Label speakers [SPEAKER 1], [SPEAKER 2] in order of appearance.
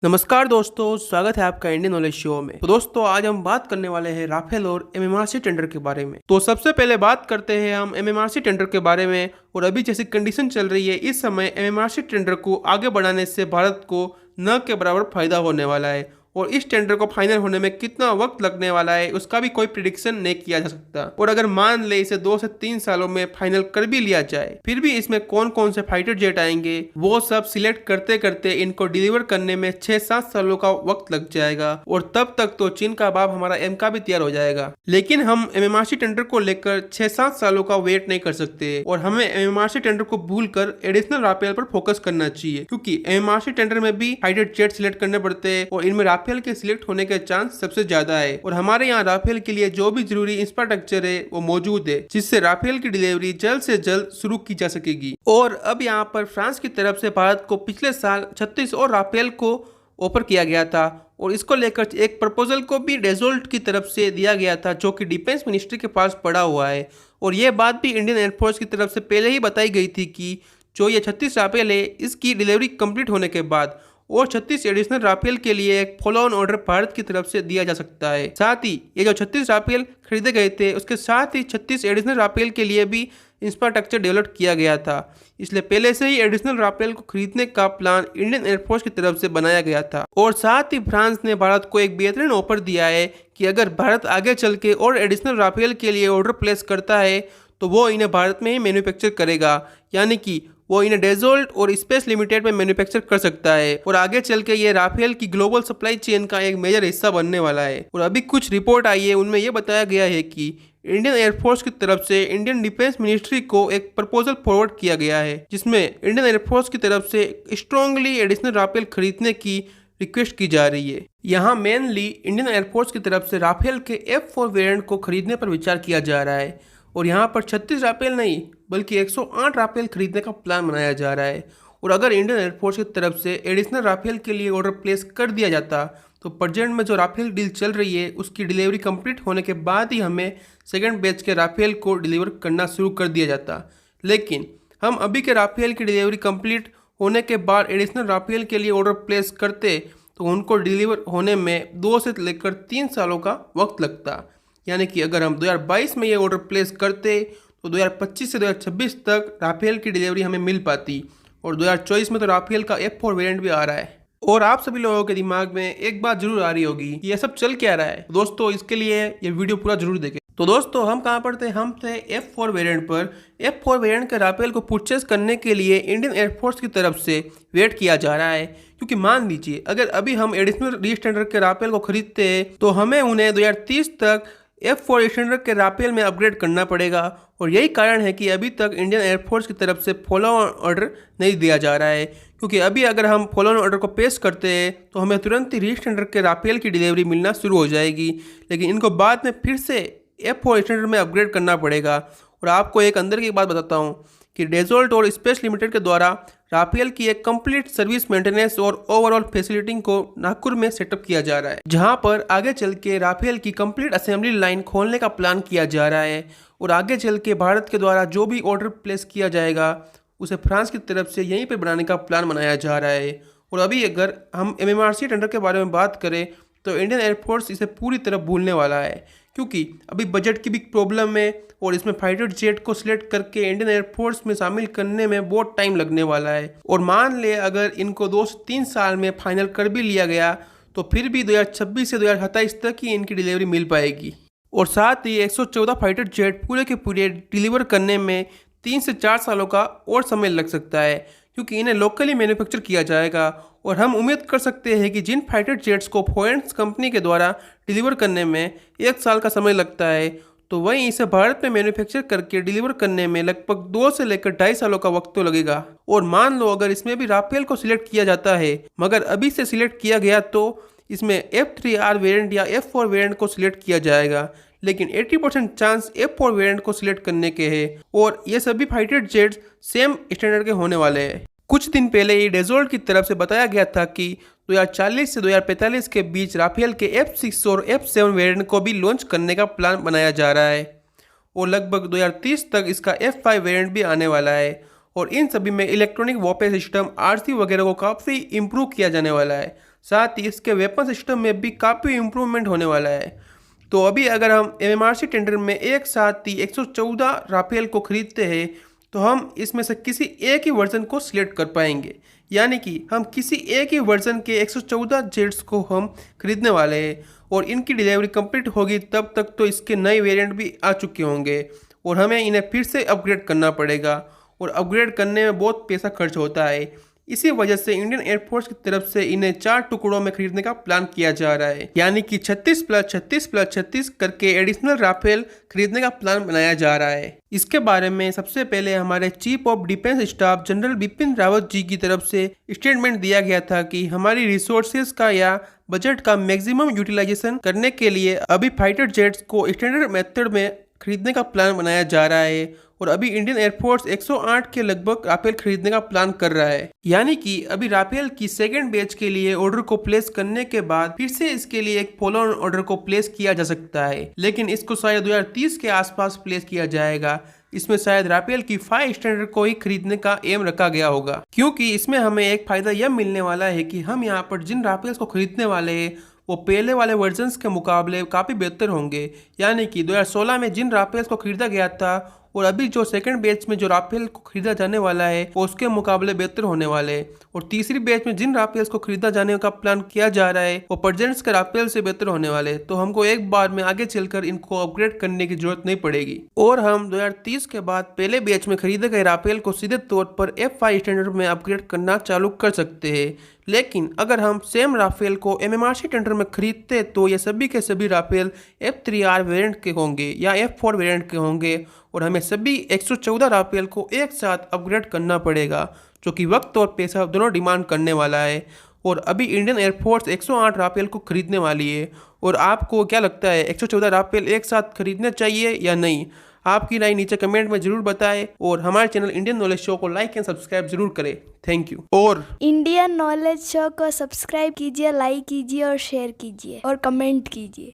[SPEAKER 1] नमस्कार दोस्तों, स्वागत है आपका इंडियन नॉलेज शो में। तो दोस्तों आज हम बात करने वाले हैं राफेल और एमएमआरसी टेंडर के बारे में। तो सबसे पहले बात करते हैं हम एमएमआरसी टेंडर के बारे में। और अभी जैसी कंडीशन चल रही है, इस समय एमएमआरसी टेंडर को आगे बढ़ाने से भारत को न के बराबर फायदा होने वाला है। और इस टेंडर को फाइनल होने में कितना वक्त लगने वाला है उसका भी कोई प्रिडिक्शन नहीं किया जा सकता। और अगर मान ले इसे 2 से 3 सालों में फाइनल कर भी लिया जाए, फिर भी इसमें कौन कौन से फाइटर जेट आएंगे वो सब सिलेक्ट करते करते इनको डिलीवर करने में 6-7 सालों का वक्त लग जाएगा। और तब तक तो चीन का बाप हमारा एमका भी तैयार हो जाएगा। लेकिन हम एमएमआरसी टेंडर को लेकर 6-7 सालों का वेट नहीं कर सकते और हमें एमएमआरसी टेंडर को भूलकर एडिशनल राफेल पर फोकस करना चाहिए, क्योंकि एमएमआरसी टेंडर में भी फाइटर जेट सिलेक्ट करने पड़ते हैं और इनमें राफेल के सिलेक्ट होने के चांस सबसे ज्यादा है। और हमारे यहाँ राफेल के लिए जो भी जरूरी इंफ्रास्ट्रक्चर है वो मौजूद है, जिससे राफेल की डिलीवरी जल्द से जल्द शुरू की जा सकेगी। और अब यहाँ पर फ्रांस की तरफ से भारत को पिछले साल 36 और राफेल को ऑफर किया गया था और इसको लेकर एक प्रपोजल को भी डेजोल्ट की तरफ से दिया गया था, जो कि डिफेंस मिनिस्ट्री के पास पड़ा हुआ है। और ये बात भी इंडियन एयरफोर्स की तरफ से पहले ही बताई गई थी कि जो ये 36 राफेल है, इसकी डिलीवरी कंप्लीट होने के बाद और 36 एडिशनल राफेल के लिए एक फॉलो ऑन ऑर्डर भारत की तरफ से दिया जा सकता है। साथ ही ये जो 36 राफेल खरीदे गए थे, उसके साथ ही 36 एडिशनल राफेल के लिए भी इंफ्रास्ट्रक्चर डेवलप किया गया था। इसलिए पहले से ही एडिशनल राफेल को खरीदने का प्लान इंडियन एयरफोर्स की तरफ से बनाया गया था। और साथ ही फ्रांस ने भारत को एक बेहतरीन ऑफर दिया है कि अगर भारत आगे चल के और एडिशनल राफेल के लिए ऑर्डर प्लेस करता है तो वो इन्हें भारत में ही मैन्युफैक्चर करेगा, यानी कि वो इन्हें डेजोल्ट और स्पेस लिमिटेड में मैन्युफैक्चर कर सकता है। और आगे चल के ये राफेल की ग्लोबल सप्लाई चेन का एक मेजर हिस्सा बनने वाला है। और अभी कुछ रिपोर्ट आई है, उनमें ये बताया गया है कि इंडियन एयरफोर्स की तरफ से इंडियन डिफेंस मिनिस्ट्री को एक प्रपोजल फॉरवर्ड किया गया है, जिसमें इंडियन एयरफोर्स की तरफ से स्ट्रांगली एडिशनल राफेल खरीदने की रिक्वेस्ट की जा रही है। यहाँ मेनली इंडियन एयरफोर्स की तरफ से राफेल के F4 वेरिएंट को खरीदने पर विचार किया जा रहा है। और यहाँ पर 36 राफेल नहीं बल्कि 108 राफेल खरीदने का प्लान बनाया जा रहा है। और अगर इंडियन एयरफोर्स की तरफ से एडिशनल राफेल के लिए ऑर्डर प्लेस कर दिया जाता तो प्रेजेंट में जो राफेल डील चल रही है उसकी डिलीवरी कंप्लीट होने के बाद ही हमें सेकंड बैच के राफेल को डिलीवर करना शुरू कर दिया जाता। लेकिन हम अभी के राफेल की डिलीवरी कंप्लीट होने के बाद एडिशनल राफेल के लिए ऑर्डर प्लेस करते तो उनको डिलीवर होने में 2 से लेकर 3 सालों का वक्त लगता। यानी कि अगर हम 2022 में ये ऑर्डर प्लेस करते तो 2025 से 2026 तक राफेल की डिलीवरी हमें मिल पाती। और 2024 में तो राफेल का F4 वेरिएंट भी आ रहा है। और आप सभी लोगों के दिमाग में एक बात जरूर आ रही होगी कि ये सब चल क्या रहा है। दोस्तों इसके लिए ये वीडियो पूरा जरूर देखें। तो दोस्तों हम कहाँ पर थे, हम थे F4 वेरिएंट पर। F4 वेरिएंट के राफेल को परचेस करने के लिए इंडियन एयरफोर्स की तरफ से वेट किया जा रहा है, क्योंकि मान लीजिए अगर अभी हम एडिशनल रीस्टैंडर्ड के राफेल को खरीदते हैं तो हमें उन्हें 2030 तक F4 स्टैंडर्ड के राफेल में अपग्रेड करना पड़ेगा। और यही कारण है कि अभी तक इंडियन एयरफोर्स की तरफ से फॉलो ऑन ऑर्डर नहीं दिया जा रहा है, क्योंकि अभी अगर हम फॉलो ऑन ऑर्डर को पेश करते हैं तो हमें तुरंत ही रीस्टैंडर्ड के राफेल की डिलीवरी मिलना शुरू हो जाएगी। लेकिन इनको बाद में फिर से F4 स्टैंडर्ड में अपग्रेड करना पड़ेगा। और आपको एक अंदर की बात बताता हूँ कि डेजोल्ट और स्पेस लिमिटेड के द्वारा राफेल की एक कंप्लीट सर्विस मेंटेनेंस और ओवरऑल फैसिलिटी को नागपुर में सेटअप किया जा रहा है, जहां पर आगे चल के राफेल की कंप्लीट असेंबली लाइन खोलने का प्लान किया जा रहा है। और आगे चल के भारत के द्वारा जो भी ऑर्डर प्लेस किया जाएगा उसे फ्रांस की तरफ से यहीं पर बनाने का प्लान बनाया जा रहा है। और अभी अगर हम एमएमआरसी टेंडर के बारे में बात करें तो इंडियन एयरफोर्स इसे पूरी तरह भूलने वाला है, क्योंकि अभी बजट की भी प्रॉब्लम है और इसमें फाइटर जेट को सिलेक्ट करके इंडियन एयरफोर्स में शामिल करने में बहुत टाइम लगने वाला है। और मान ले अगर इनको 2 से 3 साल में फाइनल कर भी लिया गया तो फिर भी 2026 से 2027 तक ही इनकी डिलीवरी मिल पाएगी। और साथ ही 114 फाइटर जेट पूरे के पूरे डिलीवर करने में 3 से 4 सालों का और समय लग सकता है, क्योंकि इन्हें लोकली मैन्युफैक्चर किया जाएगा। और हम उम्मीद कर सकते हैं कि जिन फाइटर जेट्स को फॉरेन कंपनी के द्वारा डिलीवर करने में 1 साल का समय लगता है, तो वहीं इसे भारत में मैन्युफैक्चर करके डिलीवर करने में लगभग 2 से लेकर 2.5 सालों का वक्त तो लगेगा। और मान लो अगर इसमें भी राफेल को सिलेक्ट किया जाता है, मगर अभी से सिलेक्ट किया गया तो इसमें F3R वेरिएंट या F4 वेरिएंट को सिलेक्ट किया जाएगा। लेकिन 80% चांस F4 वेरिएंट को सिलेक्ट करने के हैं। और ये सभी फाइटर जेट्स सेम स्टैंडर्ड के होने वाले हैं। कुछ दिन पहले ही डेजोल्ट की तरफ से बताया गया था कि 2040 से 2045 के बीच राफेल के F6 और F7 वेरिएंट को भी लॉन्च करने का प्लान बनाया जा रहा है। और लगभग 2030 तक इसका F5 वेरिएंट भी आने वाला है। और इन सभी में इलेक्ट्रॉनिक वॉरफेयर सिस्टम RC वगैरह को काफ़ी इम्प्रूव किया जाने वाला है। साथ ही इसके वेपन सिस्टम में भी काफ़ी इम्प्रूवमेंट होने वाला है। तो अभी अगर हम एमएमआरसी टेंडर में एक साथ ही 114 राफेल को खरीदते हैं तो हम इसमें से किसी एक ही वर्जन को सिलेक्ट कर पाएंगे, यानी कि हम किसी एक ही वर्जन के 114 जेट्स को हम खरीदने वाले हैं और इनकी डिलीवरी कंप्लीट होगी तब तक तो इसके नए वेरिएंट भी आ चुके होंगे और हमें इन्हें फिर से अपग्रेड करना पड़ेगा और अपग्रेड करने में बहुत पैसा खर्च होता है। इसी वजह से इंडियन एयरफोर्स की तरफ से इन्हें 4 टुकड़ों में खरीदने का प्लान किया जा रहा है, यानी कि 36 + 36 + 36 करके एडिशनल राफेल खरीदने का प्लान बनाया जा रहा है। इसके बारे में सबसे पहले हमारे chief of defence staff general Bipin Rawat ji की तरफ से स्टेटमेंट दिया गया था कि हमारी रिसोर्सेज का या बजट का मैक्सिमम यूटिलाइजेशन करने के लिए अभी फाइटर जेट्स को स्टैंडर्ड मेथड में खरीदने का प्लान बनाया जा रहा है और अभी इंडियन एयरफोर्स 108 के लगभग राफेल खरीदने का प्लान कर रहा है, यानी कि अभी राफेल की सेकेंड बैच के लिए ऑर्डर को प्लेस करने के बाद फिर से इसके लिए एक फॉलो ऑन ऑर्डर को प्लेस किया जा सकता है, लेकिन इसको शायद 2030 के आसपास प्लेस किया जाएगा। इसमें शायद राफेल की 5 स्टैंडर्ड को ही खरीदने का एम रखा गया होगा, क्योंकि इसमें हमें एक फायदा यह मिलने वाला है कि हम यहाँ पर जिन राफेल्स को खरीदने वाले हैं वो पहले वाले वर्जन्स के मुकाबले काफ़ी बेहतर होंगे, यानी कि 2016 में जिन राफेल्स को खरीदा गया था और अभी जो सेकंड बैच में जो राफेल को खरीदा जाने वाला है वो उसके मुकाबले बेहतर होने वाले हैं और तीसरी बैच में जिन राफेल्स को खरीदा जाने का प्लान किया जा रहा है वो प्रेजेंट्स के राफेल से बेहतर होने वाले हैं। तो हमको एक बार में आगे चलकर इनको अपग्रेड करने की जरूरत नहीं पड़ेगी और हम 2030 के बाद पहले बैच में खरीदे गए राफेल को सीधे तौर पर F5 स्टैंडर्ड में अपग्रेड करना चालू कर सकते हैं। लेकिन अगर हम सेम राफेल को एमएमआरसी टेंडर में खरीदते तो ये सभी के सभी राफेल F3R वेरिएंट के होंगे या F4 वेरिएंट के होंगे और हमें सभी 114 राफेल को एक साथ अपग्रेड करना पड़ेगा, जो कि वक्त और पैसा दोनों डिमांड करने वाला है। और अभी इंडियन एयरफोर्स 108 राफेल को खरीदने वाली है और आपको क्या लगता है 114 राफेल एक साथ खरीदने चाहिए या नहीं? आपकी राय नीचे कमेंट में जरूर बताएं और हमारे चैनल इंडियन नॉलेज शो को लाइक एंड सब्सक्राइब जरूर करें। Thank you. और
[SPEAKER 2] इंडियन नॉलेज शो को सब्सक्राइब कीजिए, लाइक कीजिए और शेयर कीजिए और कमेंट कीजिए।